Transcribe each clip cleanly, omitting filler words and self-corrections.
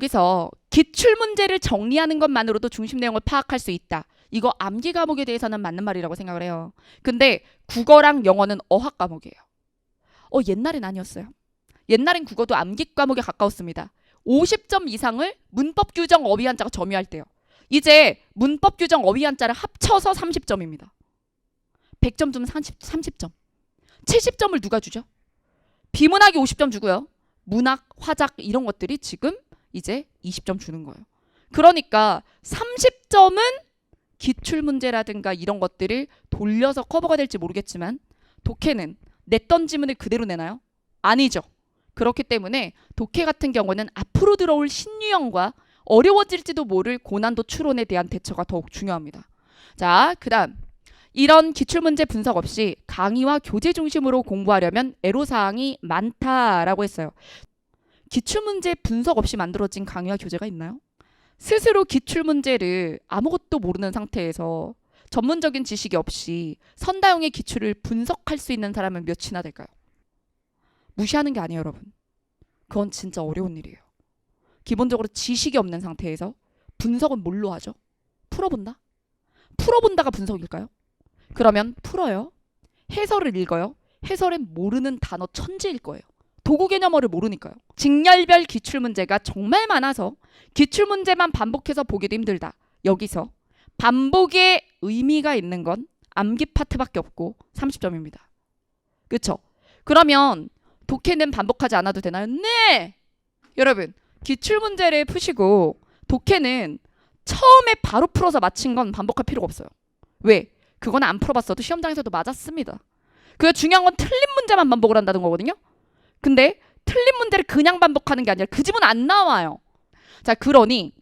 여기서 기출문제를 정리하는 것만으로도 중심 내용을 파악할 수 있다. 이거 암기 과목에 대해서는 맞는 말이라고 생각을 해요. 근데 국어랑 영어는 어학 과목이에요. 옛날엔 아니었어요. 옛날엔 국어도 암기 과목에 가까웠습니다. 50점 이상을 문법 규정 어휘 한자가 점유할 때요. 이제 문법 규정 어휘 한자를 합쳐서 30점입니다. 100점 주면 30점. 70점을 누가 주죠? 비문학이 50점 주고요. 문학, 화작 이런 것들이 지금 이제 20점 주는 거예요. 그러니까 30점은 기출문제라든가 이런 것들을 돌려서 커버가 될지 모르겠지만 독해는 냈던 지문을 그대로 내나요? 아니죠. 그렇기 때문에 독해 같은 경우는 앞으로 들어올 신유형과 어려워질지도 모를 고난도 추론에 대한 대처가 더욱 중요합니다. 자, 그 다음 이런 기출문제 분석 없이 강의와 교재 중심으로 공부하려면 애로사항이 많다라고 했어요. 기출문제 분석 없이 만들어진 강의와 교재가 있나요? 스스로 기출문제를 아무것도 모르는 상태에서 전문적인 지식이 없이 선다형의 기출을 분석할 수 있는 사람은 몇이나 될까요? 무시하는 게 아니에요, 여러분. 그건 진짜 어려운 일이에요. 기본적으로 지식이 없는 상태에서 분석은 뭘로 하죠? 풀어본다? 풀어본다가 분석일까요? 그러면 풀어요. 해설을 읽어요. 해설엔 모르는 단어 천지일 거예요. 도구 개념어를 모르니까요. 직렬별 기출문제가 정말 많아서 기출문제만 반복해서 보기도 힘들다. 여기서 반복의 의미가 있는 건 암기 파트밖에 없고 30점입니다. 그렇죠? 그러면 독해는 반복하지 않아도 되나요? 네! 여러분, 기출문제를 푸시고 독해는 처음에 바로 풀어서 맞힌 건 반복할 필요가 없어요. 왜? 그건 안 풀어봤어도 시험장에서도 맞았습니다. 그 중요한 건 틀린 문제만 반복을 한다는 거거든요. 근데 틀린 문제를 그냥 반복하는 게 아니라 그 지문 안 나와요. 자, 그러니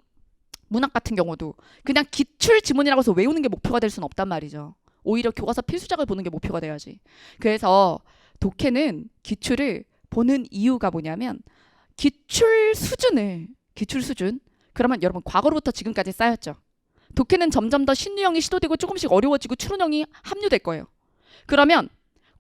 문학 같은 경우도 그냥 기출 지문이라고 해서 외우는 게 목표가 될 수는 없단 말이죠. 오히려 교과서 필수작을 보는 게 목표가 돼야지. 그래서 독해는 기출을 보는 이유가 뭐냐면 기출 수준 그러면 여러분 과거로부터 지금까지 쌓였죠. 독해는 점점 더 신유형이 시도되고 조금씩 어려워지고 추론형이 합류될 거예요. 그러면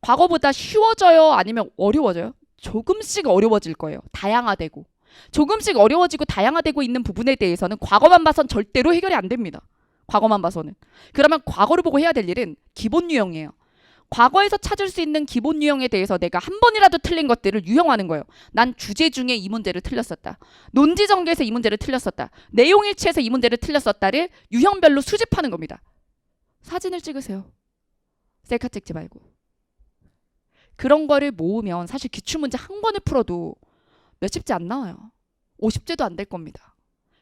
과거보다 쉬워져요? 아니면 어려워져요? 조금씩 어려워질 거예요. 다양화되고. 조금씩 어려워지고 다양화되고 있는 부분에 대해서는 과거만 봐선 절대로 해결이 안 됩니다. 과거만 봐서는. 그러면 과거를 보고 해야 될 일은 기본 유형이에요. 과거에서 찾을 수 있는 기본 유형에 대해서 내가 한 번이라도 틀린 것들을 유형화하는 거예요. 난 주제 중에 이 문제를 틀렸었다. 논지 전개에서 이 문제를 틀렸었다. 내용 일치에서 이 문제를 틀렸었다를 유형별로 수집하는 겁니다. 사진을 찍으세요. 셀카 찍지 말고. 그런 거를 모으면 사실 기출문제 한 권을 풀어도 몇십지 안 나와요. 50제도 안 될 겁니다.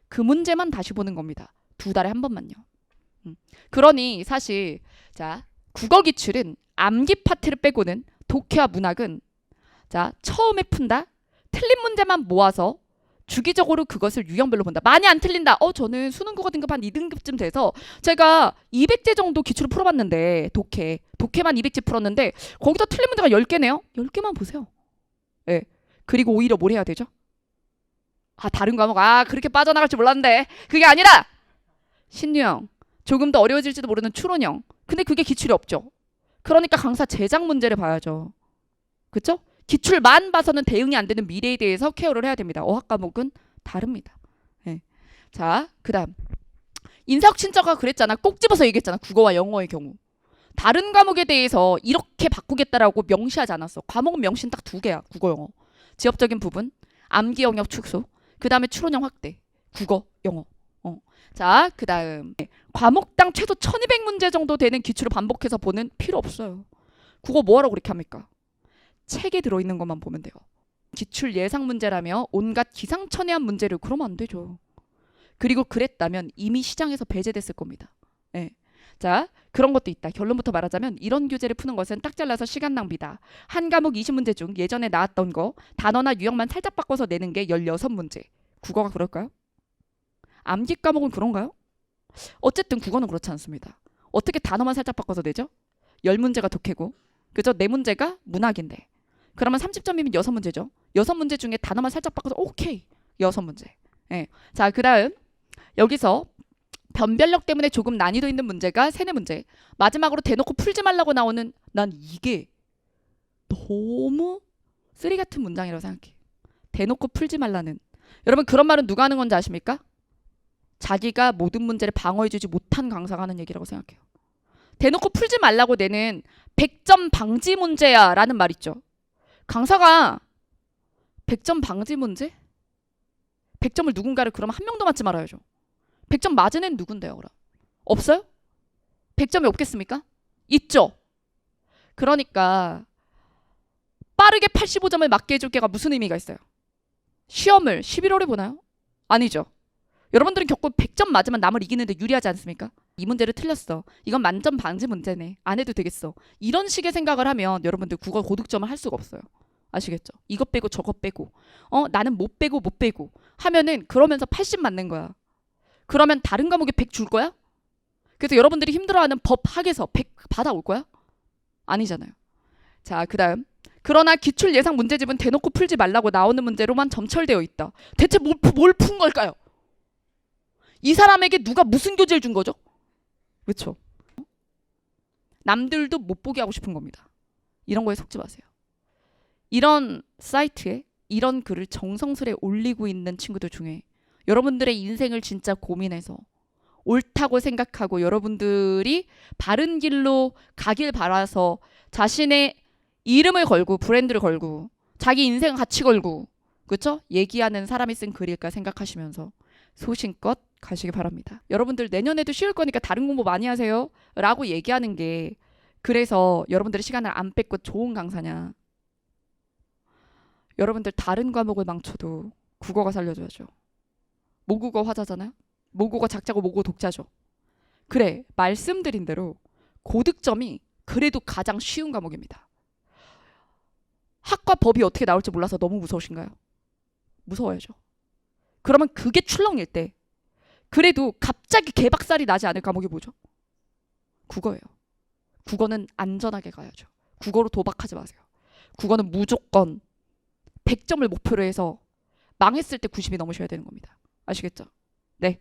그 문제만 다시 보는 겁니다. 2달에 한 번만요. 그러니 사실 자 국어 기출은 암기 파트를 빼고는 독해와 문학은 자 처음에 푼다. 틀린 문제만 모아서 주기적으로 그것을 유형별로 본다. 많이 안 틀린다. 저는 수능국어 등급 한 2등급쯤 돼서 제가 200제 정도 기출을 풀어봤는데 독해만 200제 풀었는데 거기서 틀린 문제가 10개네요. 10개만 보세요. 네. 그리고 오히려 뭘 해야 되죠? 다른 과목 그렇게 빠져나갈 줄 몰랐는데 그게 아니라 신유형 조금 더 어려워질지도 모르는 추론형. 근데 그게 기출이 없죠. 그러니까 강사 제작 문제를 봐야죠. 그쵸? 기출만 봐서는 대응이 안 되는 미래에 대해서 케어를 해야 됩니다. 어학 과목은 다릅니다. 네. 자, 그 다음 인사혁 친자가 그랬잖아. 꼭 집어서 얘기했잖아. 국어와 영어의 경우. 다른 과목에 대해서 이렇게 바꾸겠다라고 명시하지 않았어. 과목은 명시는 딱 2개야. 국어, 영어. 지엽적인 부분, 암기 영역 축소, 그 다음에 추론형 확대, 국어, 영어. 자, 그 다음 과목당 최소 1200문제 정도 되는 기출을 반복해서 보는 필요 없어요. 국어 뭐하러 그렇게 합니까? 책에 들어있는 것만 보면 돼요. 기출 예상 문제라며 온갖 기상천외한 문제를 그러면 안 되죠. 그리고 그랬다면 이미 시장에서 배제됐을 겁니다. 네. 자, 그런 것도 있다. 결론부터 말하자면 이런 교재를 푸는 것은 딱 잘라서 시간 낭비다. 한 과목 20문제 중 예전에 나왔던 거 단어나 유형만 살짝 바꿔서 내는 게 16문제. 국어가 그럴까요? 암기 과목은 그런가요? 어쨌든 국어는 그렇지 않습니다. 어떻게 단어만 살짝 바꿔서 내죠? 10문제가 독해고 그죠? 4문제가 문학인데 그러면 30점이면 6문제죠. 6문제 중에 단어만 살짝 바꿔서 오케이 6문제. 네. 자, 그 다음 여기서 변별력 때문에 조금 난이도 있는 문제가 3-4문제. 마지막으로 대놓고 풀지 말라고 나오는 난 이게 너무 쓰레기 같은 문장이라고 생각해. 대놓고 풀지 말라는. 여러분 그런 말은 누가 하는 건지 아십니까? 자기가 모든 문제를 방어해주지 못한 강사가 하는 얘기라고 생각해요. 대놓고 풀지 말라고 내는 100점 방지 문제야 라는 말 있죠. 강사가 100점 방지 문제? 100점을 누군가를 그러면 한 명도 맞지 말아야죠. 100점 맞은 애는 누군데요 그럼? 없어요? 100점이 없겠습니까? 있죠. 그러니까 빠르게 85점을 맞게 해줄 게가 무슨 의미가 있어요? 시험을 11월에 보나요? 아니죠. 여러분들은 겪고 100점 맞으면 남을 이기는데 유리하지 않습니까? 이 문제를 틀렸어. 이건 만점 방지 문제네. 안 해도 되겠어. 이런 식의 생각을 하면 여러분들 국어 고득점을 할 수가 없어요. 아시겠죠? 이것 빼고 저것 빼고 나는 못 빼고 하면은 그러면서 80 맞는 거야. 그러면 다른 과목에 100 줄 거야? 그래서 여러분들이 힘들어하는 법 학에서 100 받아올 거야? 아니잖아요. 자, 그 다음. 그러나 기출 예상 문제집은 대놓고 풀지 말라고 나오는 문제로만 점철되어 있다. 대체 뭘 푼 걸까요? 이 사람에게 누가 무슨 교재를 준 거죠? 그렇죠? 남들도 못 보게 하고 싶은 겁니다. 이런 거에 속지 마세요. 이런 사이트에 이런 글을 정성스레 올리고 있는 친구들 중에 여러분들의 인생을 진짜 고민해서 옳다고 생각하고 여러분들이 바른 길로 가길 바라서 자신의 이름을 걸고 브랜드를 걸고 자기 인생 가치 걸고 그렇죠? 얘기하는 사람이 쓴 글일까 생각하시면서 소신껏 가시기 바랍니다. 여러분들 내년에도 쉬울 거니까 다른 공부 많이 하세요 라고 얘기하는 게 그래서 여러분들의 시간을 안 뺏고 좋은 강사냐. 여러분들 다른 과목을 망쳐도 국어가 살려줘야죠. 모국어 화자잖아요. 모국어 작자고 모국어 독자죠. 그래, 말씀드린 대로 고득점이 그래도 가장 쉬운 과목입니다. 학과 법이 어떻게 나올지 몰라서 너무 무서우신가요? 무서워야죠. 그러면 그게 출렁일 때 그래도 갑자기 개박살이 나지 않을 과목이 뭐죠? 국어예요. 국어는 안전하게 가야죠. 국어로 도박하지 마세요. 국어는 무조건 100점을 목표로 해서 망했을 때 90이 넘으셔야 되는 겁니다. 아시겠죠? 네.